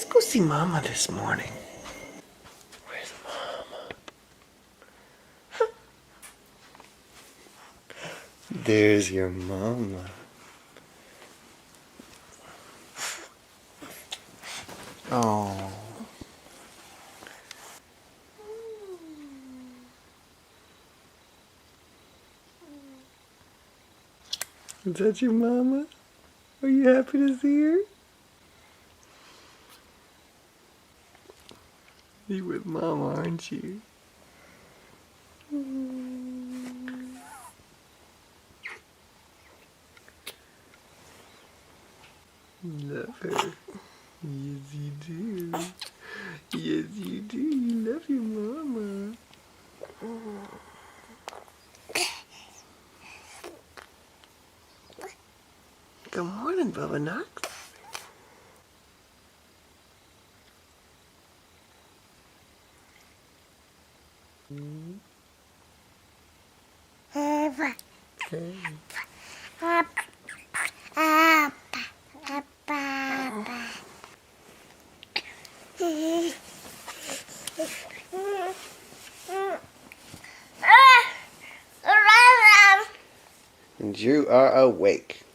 go see Mama this morning. Where's Mama? There's your Mama. Oh. Is that your Mama? Are you happy to see her? You with Mama, aren't you? Love her. Yes, you do. Yes, you do. You love your Mama. Good morning, Bubba Knox. And you are awake.